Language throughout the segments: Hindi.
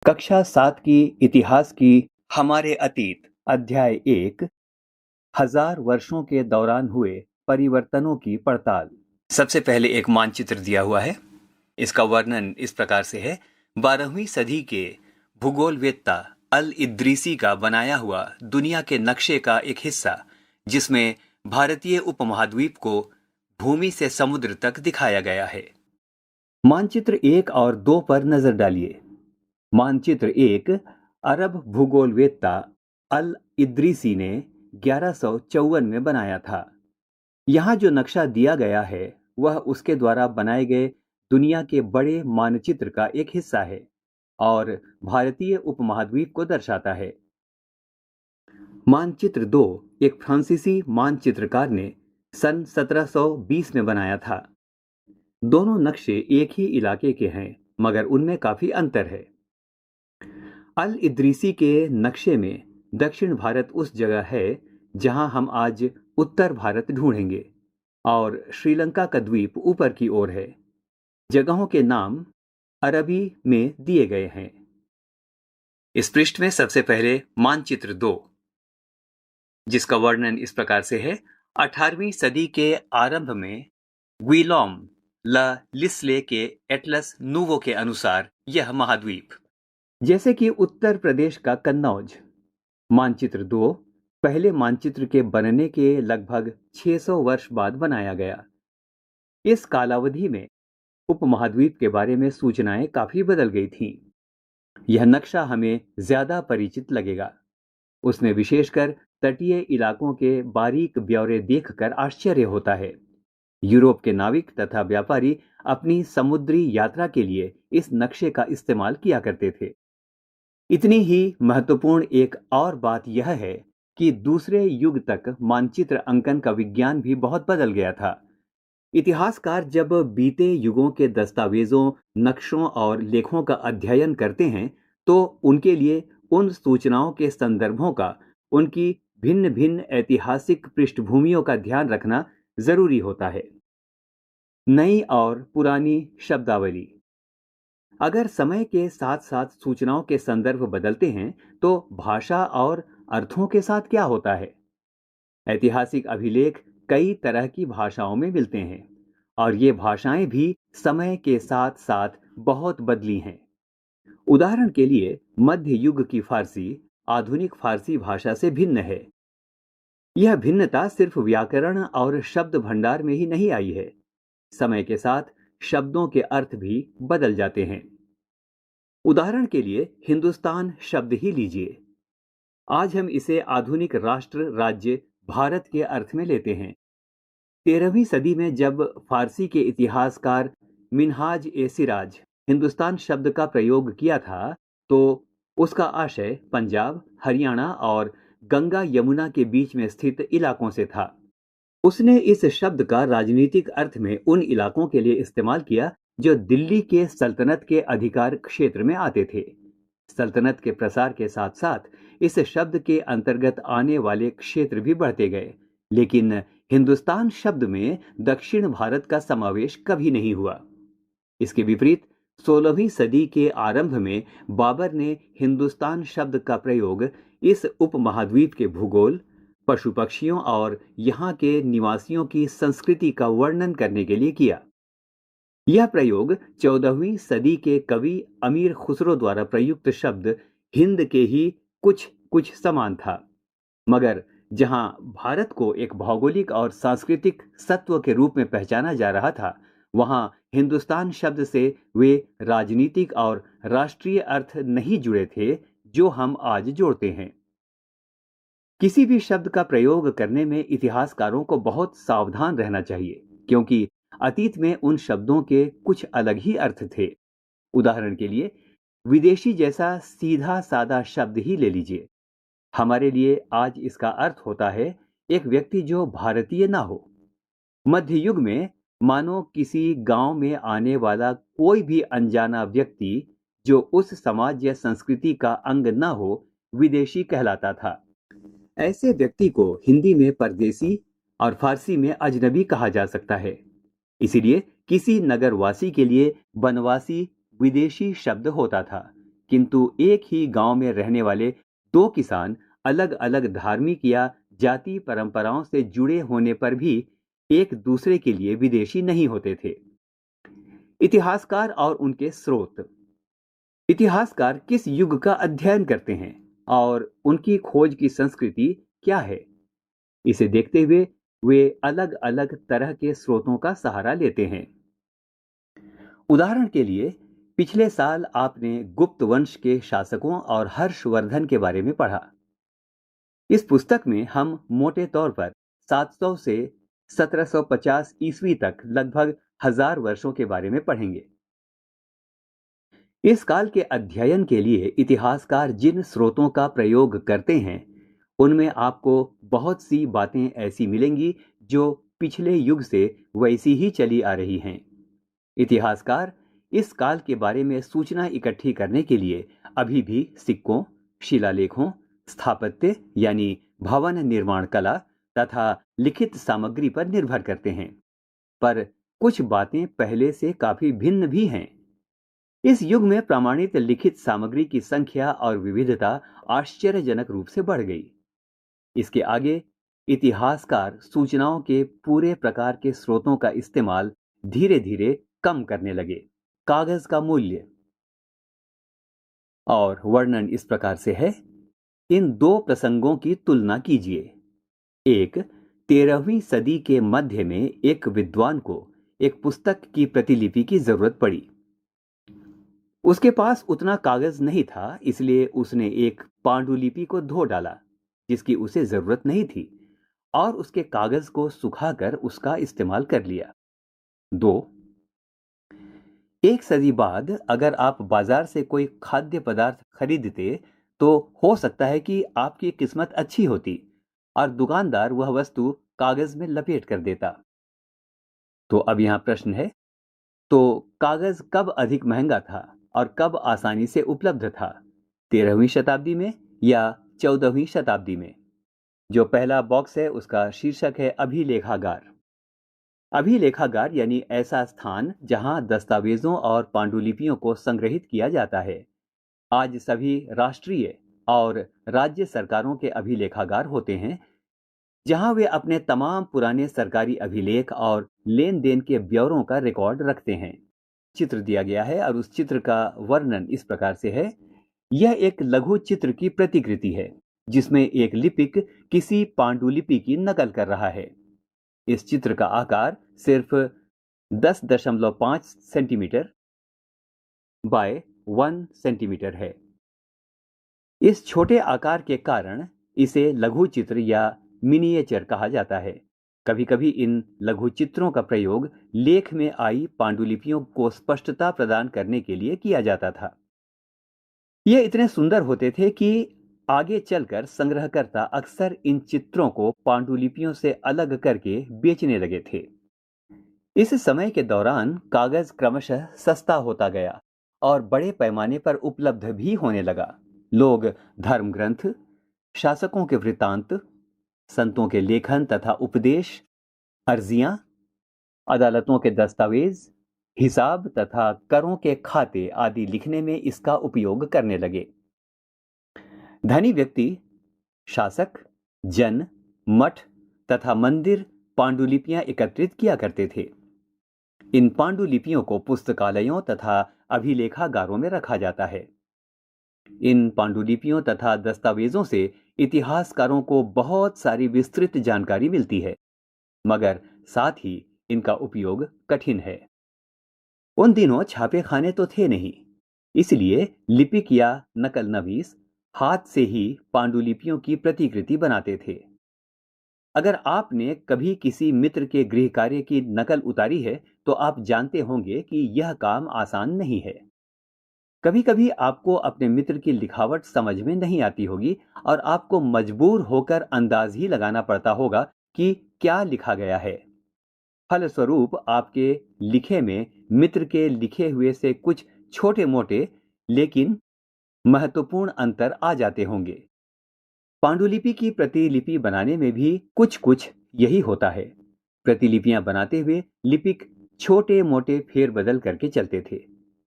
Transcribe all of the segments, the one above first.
कक्षा 7 की इतिहास की हमारे अतीत अध्याय 1 हजार वर्षों के दौरान हुए परिवर्तनों की पड़ताल। सबसे पहले एक मानचित्र दिया हुआ है। इसका वर्णन इस प्रकार से है। 12वीं सदी के भूगोलवेत्ता अल इद्रीसी का बनाया हुआ दुनिया के नक्शे का एक हिस्सा, जिसमें भारतीय उपमहाद्वीप को भूमि से समुद्र तक दिखाया गया है। मानचित्र 1 और 2 पर नजर डालिए। मानचित्र 1 अरब भूगोलवेत्ता अल इद्रीसी ने 1154 में बनाया था। यहाँ जो नक्शा दिया गया है वह उसके द्वारा बनाए गए दुनिया के बड़े मानचित्र का एक हिस्सा है और भारतीय उपमहाद्वीप को दर्शाता है। मानचित्र 2 एक फ्रांसीसी मानचित्रकार ने सन 1720 में बनाया था। दोनों नक्शे एक ही इलाके के हैं, मगर उनमें काफी अंतर है। अल इद्रीसी के नक्शे में दक्षिण भारत उस जगह है जहां हम आज उत्तर भारत ढूंढेंगे और श्रीलंका का द्वीप ऊपर की ओर है। जगहों के नाम अरबी में दिए गए हैं। इस पृष्ठ में सबसे पहले मानचित्र 2, जिसका वर्णन इस प्रकार से है। 18वीं सदी के आरंभ में ग्विलोम ला लिस्ले के एटलस नूवो के अनुसार यह महाद्वीप, जैसे कि उत्तर प्रदेश का कन्नौज। मानचित्र 2 पहले मानचित्र के बनने के लगभग 600 वर्ष बाद बनाया गया। इस कालावधि में उपमहाद्वीप के बारे में सूचनाएं काफी बदल गई थीं। यह नक्शा हमें ज्यादा परिचित लगेगा। उसमें विशेषकर तटीय इलाकों के बारीक ब्यौरे देखकर आश्चर्य होता है। यूरोप के नाविक तथा व्यापारी अपनी समुद्री यात्रा के लिए इस नक्शे का इस्तेमाल किया करते थे। इतनी ही महत्वपूर्ण एक और बात यह है कि दूसरे युग तक मानचित्र अंकन का विज्ञान भी बहुत बदल गया था। इतिहासकार जब बीते युगों के दस्तावेजों, नक्शों और लेखों का अध्ययन करते हैं तो उनके लिए उन सूचनाओं के संदर्भों का, उनकी भिन्न भिन्न ऐतिहासिक पृष्ठभूमियों का ध्यान रखना जरूरी होता है। नई और पुरानी शब्दावली। अगर समय के साथ साथ सूचनाओं के संदर्भ बदलते हैं तो भाषा और अर्थों के साथ क्या होता है? ऐतिहासिक अभिलेख कई तरह की भाषाओं में मिलते हैं और ये भाषाएं भी समय के साथ साथ बहुत बदली हैं। उदाहरण के लिए मध्य युग की फारसी आधुनिक फारसी भाषा से भिन्न है। यह भिन्नता सिर्फ व्याकरण और शब्द भंडार में ही नहीं आई है। समय के साथ शब्दों के अर्थ भी बदल जाते हैं। उदाहरण के लिए हिंदुस्तान शब्द ही लीजिए। आज हम इसे आधुनिक राष्ट्र राज्य भारत के अर्थ में लेते हैं। 13वीं सदी में जब फारसी के इतिहासकार मिनहाज ए सिराज हिंदुस्तान शब्द का प्रयोग किया था तो उसका आशय पंजाब, हरियाणा और गंगा यमुना के बीच में स्थित इलाकों से था। उसने इस शब्द का राजनीतिक अर्थ में उन इलाकों के लिए इस्तेमाल किया जो दिल्ली के सल्तनत के अधिकार क्षेत्र में आते थे। सल्तनत के प्रसार के साथ साथ इस शब्द के अंतर्गत आने वाले क्षेत्र भी बढ़ते गए, लेकिन हिंदुस्तान शब्द में दक्षिण भारत का समावेश कभी नहीं हुआ। इसके विपरीत 16वीं सदी के आरंभ में बाबर ने हिंदुस्तान शब्द का प्रयोग इस उपमहाद्वीप के भूगोल, पशु पक्षियों और यहाँ के निवासियों की संस्कृति का वर्णन करने के लिए किया। यह प्रयोग 14वीं सदी के कवि अमीर खुसरो द्वारा प्रयुक्त शब्द हिंद के ही कुछ कुछ समान था, मगर जहां भारत को एक भौगोलिक और सांस्कृतिक सत्व के रूप में पहचाना जा रहा था, वहां हिंदुस्तान शब्द से वे राजनीतिक और राष्ट्रीय अर्थ नहीं जुड़े थे जो हम आज जोड़ते हैं। किसी भी शब्द का प्रयोग करने में इतिहासकारों को बहुत सावधान रहना चाहिए, क्योंकि अतीत में उन शब्दों के कुछ अलग ही अर्थ थे। उदाहरण के लिए विदेशी जैसा सीधा सादा शब्द ही ले लीजिए। हमारे लिए आज इसका अर्थ होता है एक व्यक्ति जो भारतीय ना हो। मध्य युग में मानो किसी गांव में आने वाला कोई भी अनजाना व्यक्ति जो उस समाज या संस्कृति का अंग ना हो, विदेशी कहलाता था। ऐसे व्यक्ति को हिंदी में परदेसी और फारसी में अजनबी कहा जा सकता है। इसीलिए किसी नगरवासी के लिए बनवासी विदेशी शब्द होता था, किंतु एक ही गांव में रहने वाले दो किसान अलग अलग धार्मिक या जाति परंपराओं से जुड़े होने पर भी एक दूसरे के लिए विदेशी नहीं होते थे। इतिहासकार और उनके स्रोत। इतिहासकार किस युग का अध्ययन करते हैं और उनकी खोज की संस्कृति क्या है, इसे देखते हुए वे अलग अलग तरह के स्रोतों का सहारा लेते हैं। उदाहरण के लिए, पिछले साल आपने गुप्त वंश के शासकों और हर्षवर्धन के बारे में पढ़ा। इस पुस्तक में हम मोटे तौर पर 700 से 1750 ईस्वी तक लगभग 1000 वर्षों के बारे में पढ़ेंगे। इस काल के अध्ययन के लिए इतिहासकार जिन स्रोतों का प्रयोग करते हैं, उनमें आपको बहुत सी बातें ऐसी मिलेंगी जो पिछले युग से वैसी ही चली आ रही हैं। इतिहासकार इस काल के बारे में सूचना इकट्ठी करने के लिए अभी भी सिक्कों, शिलालेखों, स्थापत्य यानी भवन निर्माण कला तथा लिखित सामग्री पर निर्भर करते हैं, पर कुछ बातें पहले से काफी भिन्न भी हैं। इस युग में प्रमाणित लिखित सामग्री की संख्या और विविधता आश्चर्यजनक रूप से बढ़ गई। इसके आगे इतिहासकार सूचनाओं के पूरे प्रकार के स्रोतों का इस्तेमाल धीरे धीरे कम करने लगे। कागज का मूल्य और वर्णन इस प्रकार से है। इन दो प्रसंगों की तुलना कीजिए। एक, 13वीं सदी के मध्य में एक विद्वान को एक पुस्तक की प्रतिलिपि की जरूरत पड़ी। उसके पास उतना कागज नहीं था, इसलिए उसने एक पांडुलिपि को धो डाला जिसकी उसे जरूरत नहीं थी, और उसके कागज को सुखाकर उसका इस्तेमाल कर लिया। 2, एक सदी बाद अगर आप बाजार से कोई खाद्य पदार्थ खरीदते तो हो सकता है कि आपकी किस्मत अच्छी होती और दुकानदार वह वस्तु कागज में लपेट कर देता। तो अब यहां प्रश्न है, तो कागज कब अधिक महंगा था और कब आसानी से उपलब्ध था, 13वीं शताब्दी में या 14वीं शताब्दी में? जो पहला बॉक्स है उसका शीर्षक है अभिलेखागार। अभिलेखागार यानी ऐसा स्थान जहां दस्तावेजों और पांडुलिपियों को संग्रहित किया जाता है। आज सभी राष्ट्रीय और राज्य सरकारों के अभिलेखागार होते हैं, जहां वे अपने तमाम पुराने सरकारी अभिलेख और लेन देन के ब्यौरों का रिकॉर्ड रखते हैं। चित्र दिया गया है और उस चित्र का वर्णन इस प्रकार से है। यह एक लघु चित्र की प्रतिकृति है जिसमें एक लिपिक किसी पांडुलिपि की नकल कर रहा है। इस चित्र का आकार सिर्फ 10.5 सेंटीमीटर बाय 1 सेंटीमीटर है। इस छोटे आकार के कारण इसे लघु चित्र या मिनिएचर कहा जाता है। कभी कभी इन लघु चित्रों का प्रयोग लेख में आई पांडुलिपियों को स्पष्टता प्रदान करने के लिए किया जाता था। ये इतने सुंदर होते थे कि आगे चलकर संग्रहकर्ता अक्सर इन चित्रों को पांडुलिपियों से अलग करके बेचने लगे थे। इस समय के दौरान कागज क्रमशः सस्ता होता गया और बड़े पैमाने पर उपलब्ध भी होने लगा। लोग धर्म ग्रंथ, शासकों के वृत्तांत, संतों के लेखन तथा उपदेश, अर्जियां, अदालतों के दस्तावेज, हिसाब तथा करों के खाते आदि लिखने में इसका उपयोग करने लगे। धनी व्यक्ति, शासक, जन, मठ तथा मंदिर पांडुलिपियां एकत्रित किया करते थे। इन पांडुलिपियों को पुस्तकालयों तथा अभिलेखागारों में रखा जाता है। इन पांडुलिपियों तथा दस्तावेजों से इतिहासकारों को बहुत सारी विस्तृत जानकारी मिलती है, मगर साथ ही इनका उपयोग कठिन है। उन दिनों छापे खाने तो थे नहीं, इसलिए लिपिक या नकल नवीस हाथ से ही पांडुलिपियों की प्रतिकृति बनाते थे। अगर आपने कभी किसी मित्र के गृह कार्य की नकल उतारी है तो आप जानते होंगे कि यह काम आसान नहीं है। कभी कभी आपको अपने मित्र की लिखावट समझ में नहीं आती होगी और आपको मजबूर होकर अंदाज ही लगाना पड़ता होगा कि क्या लिखा गया है। फलस्वरूप आपके लिखे में मित्र के लिखे हुए से कुछ छोटे मोटे लेकिन महत्वपूर्ण अंतर आ जाते होंगे। पांडुलिपि की प्रतिलिपि बनाने में भी कुछ कुछ यही होता है। प्रतिलिपियां बनाते हुए लिपिक छोटे मोटे फेरबदल करके चलते थे।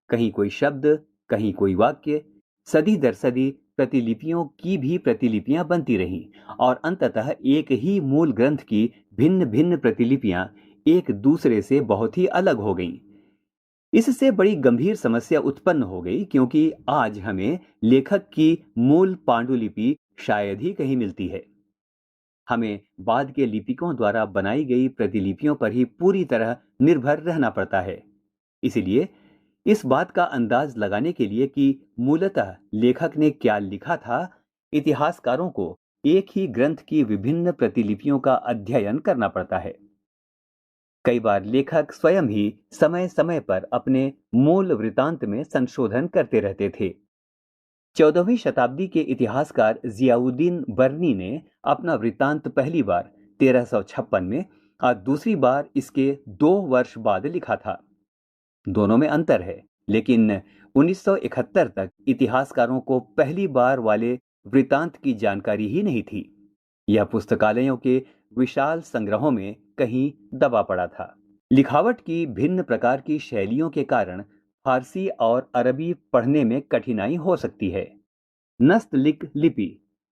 कहीं कोई शब्द, कहीं कोई वाक्य सदी दर सदी प्रतिलिपियों की भी प्रतिलिपियां बनती रहीं और अंततः एक ही मूल ग्रंथ की भिन्न भिन्न प्रतिलिपियां एक दूसरे से बहुत ही अलग हो गईं। इससे बड़ी गंभीर समस्या उत्पन्न हो गई, क्योंकि आज हमें लेखक की मूल पांडुलिपि शायद ही कहीं मिलती है। हमें बाद के लिपिकों द्वारा बनाई गई प्रतिलिपियों पर ही पूरी तरह निर्भर रहना पड़ता है। इसलिए इस बात का अंदाज लगाने के लिए कि मूलतः लेखक ने क्या लिखा था, इतिहासकारों को एक ही ग्रंथ की विभिन्न प्रतिलिपियों का अध्ययन करना पड़ता है। कई बार लेखक स्वयं ही समय समय पर अपने मूल वृत्तांत में संशोधन करते रहते थे। 14वीं शताब्दी के इतिहासकार जियाउद्दीन बर्नी ने अपना वृत्तांत पहली बार 1356 में और दूसरी बार इसके 2 वर्ष बाद लिखा था। दोनों में अंतर है, लेकिन 1971 तक इतिहासकारों को पहली बार वाले वृत्तांत की जानकारी ही नहीं थी। यह पुस्तकालयों के विशाल संग्रहों में कहीं दबा पड़ा था। लिखावट की भिन्न प्रकार की शैलियों के कारण फारसी और अरबी पढ़ने में कठिनाई हो सकती है। नस्तलिक लिपि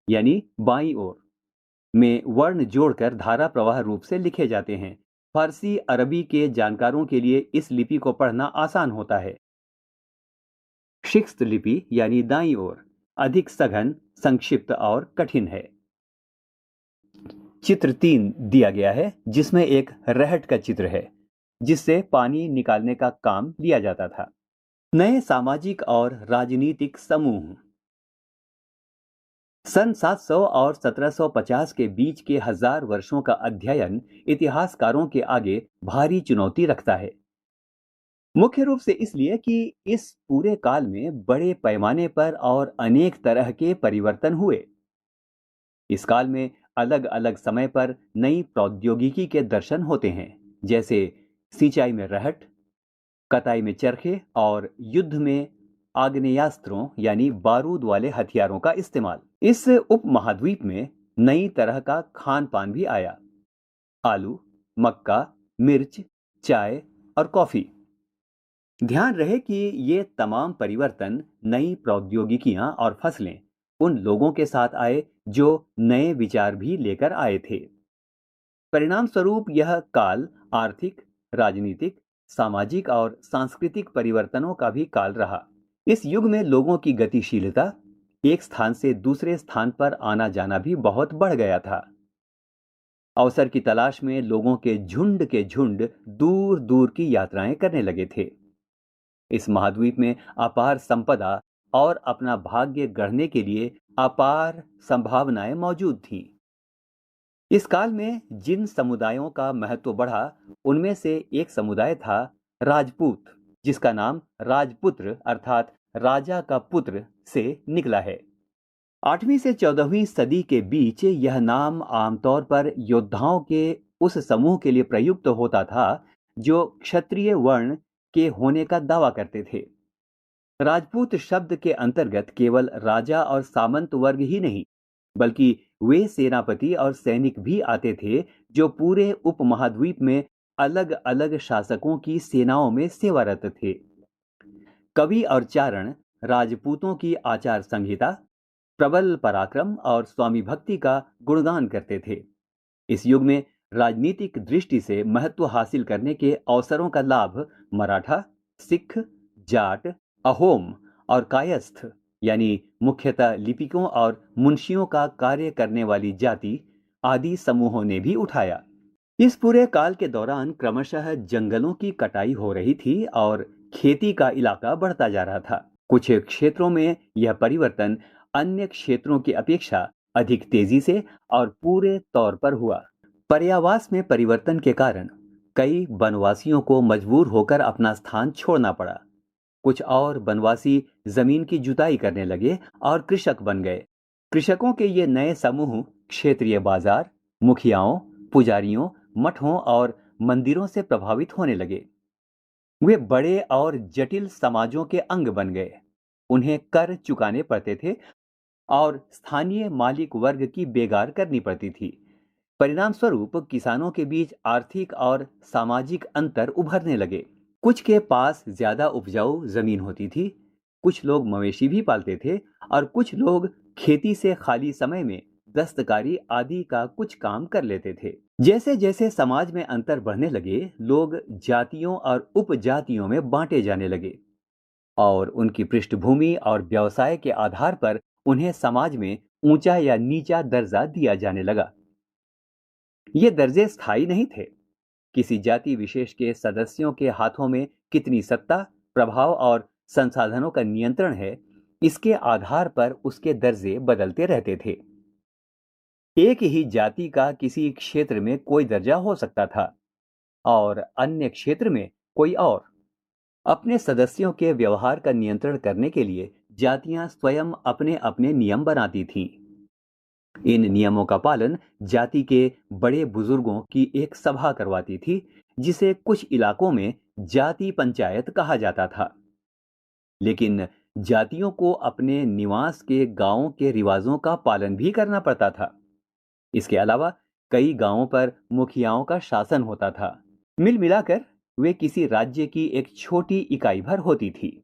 यानी बाईं ओर में वर्ण जोड़कर धारा प्रवाह रूप से लिखे जाते हैं। फारसी अरबी के जानकारों के लिए इस लिपि को पढ़ना आसान होता है। शिक्स्त लिपि यानी दाईं ओर अधिक सघन, संक्षिप्त और कठिन है। चित्र 3 दिया गया है, जिसमें एक रहट का चित्र है जिससे पानी निकालने का काम लिया जाता था। नए सामाजिक और राजनीतिक समूह। सन 700 और 1750 के बीच के 1000 वर्षों का अध्ययन इतिहासकारों के आगे भारी चुनौती रखता है। मुख्य रूप से इसलिए कि इस पूरे काल में बड़े पैमाने पर और अनेक तरह के परिवर्तन हुए। इस काल में अलग अलग समय पर नई प्रौद्योगिकी के दर्शन होते हैं, जैसे सिंचाई में रहट, कताई में चरखे और युद्ध में आग्नेयास्त्रों यानी बारूद वाले हथियारों का इस्तेमाल। इस उपमहाद्वीप में नई तरह का खान पान भी आया। आलू, मक्का, मिर्च, चाय और कॉफी। ध्यान रहे कि ये तमाम परिवर्तन, नई प्रौद्योगिकियां और फसलें उन लोगों के साथ आए जो नए विचार भी लेकर आए थे। परिणाम स्वरूप यह काल आर्थिक, राजनीतिक, सामाजिक और सांस्कृतिक परिवर्तनों का भी काल रहा। इस युग में लोगों की गतिशीलता, एक स्थान से दूसरे स्थान पर आना जाना भी बहुत बढ़ गया था। अवसर की तलाश में लोगों के झुंड दूर दूर की यात्राएं करने लगे थे। इस महाद्वीप में अपार संपदा और अपना भाग्य गढ़ने के लिए अपार संभावनाएं मौजूद थीं। इस काल में जिन समुदायों का महत्व बढ़ा, उनमें से एक समुदाय था राजपूत, जिसका नाम राजपुत्र अर्थात राजा का पुत्र से निकला है। 8वीं से 14वीं सदी के बीच यह नाम आमतौर पर योद्धाओं के उस समूह के लिए प्रयुक्त होता था जो क्षत्रिय वर्ण के होने का दावा करते थे। राजपूत शब्द के अंतर्गत केवल राजा और सामंत वर्ग ही नहीं, बल्कि वे सेनापति और सैनिक भी आते थे जो पूरे उपमहाद्वीप में अलग अलग शासकों की सेनाओं में सेवारत थे। कवि और चारण राजपूतों की आचार संहिता, प्रबल पराक्रम और स्वामी भक्ति का गुणगान करते थे। इस युग में राजनीतिक दृष्टि से महत्व हासिल करने के अवसरों का लाभ मराठा, सिख, जाट, अहोम और कायस्थ यानी मुख्यतः लिपिकों और मुंशियों का कार्य करने वाली जाति आदि समूहों ने भी उठाया। इस पूरे काल के दौरान क्रमशः जंगलों की कटाई हो रही थी और खेती का इलाका बढ़ता जा रहा था। कुछ क्षेत्रों में यह परिवर्तन अन्य क्षेत्रों की अपेक्षा अधिक तेजी से और पूरे तौर पर हुआ। पर्यावास में परिवर्तन के कारण कई वनवासियों को मजबूर होकर अपना स्थान छोड़ना पड़ा। कुछ और वनवासी जमीन की जुताई करने लगे और कृषक बन गए। कृषकों के ये नए समूह क्षेत्रीय बाजार, मुखियाओं, पुजारियों, मठों और मंदिरों से प्रभावित होने लगे। वे बड़े और जटिल समाजों के अंग बन गए। उन्हें कर चुकाने पड़ते थे और स्थानीय मालिक वर्ग की बेगार करनी पड़ती थी। परिणाम स्वरूप किसानों के बीच आर्थिक और सामाजिक अंतर उभरने लगे। कुछ के पास ज्यादा उपजाऊ जमीन होती थी, कुछ लोग मवेशी भी पालते थे और कुछ लोग खेती से खाली समय में दस्तकारी आदि का कुछ काम कर लेते थे। जैसे जैसे समाज में अंतर बढ़ने लगे, लोग जातियों और उपजातियों में बांटे जाने लगे और उनकी पृष्ठभूमि और व्यवसाय के आधार पर उन्हें समाज में ऊंचा या नीचा दर्जा दिया जाने लगा। ये दर्जे स्थायी नहीं थे। किसी जाति विशेष के सदस्यों के हाथों में कितनी सत्ता, प्रभाव और संसाधनों का नियंत्रण है, इसके आधार पर उसके दर्जे बदलते रहते थे। एक ही जाति का किसी क्षेत्र में कोई दर्जा हो सकता था और अन्य क्षेत्र में कोई और। अपने सदस्यों के व्यवहार का नियंत्रण करने के लिए जातियां स्वयं अपने अपने नियम बनाती थीं। इन नियमों का पालन जाति के बड़े बुजुर्गों की एक सभा करवाती थी, जिसे कुछ इलाकों में जाति पंचायत कहा जाता था। लेकिन जातियों को अपने निवास के गांवों के रिवाजों का पालन भी करना पड़ता था। इसके अलावा कई गांवों पर मुखियाओं का शासन होता था। मिल मिलाकर वे किसी राज्य की एक छोटी इकाई भर होती थी।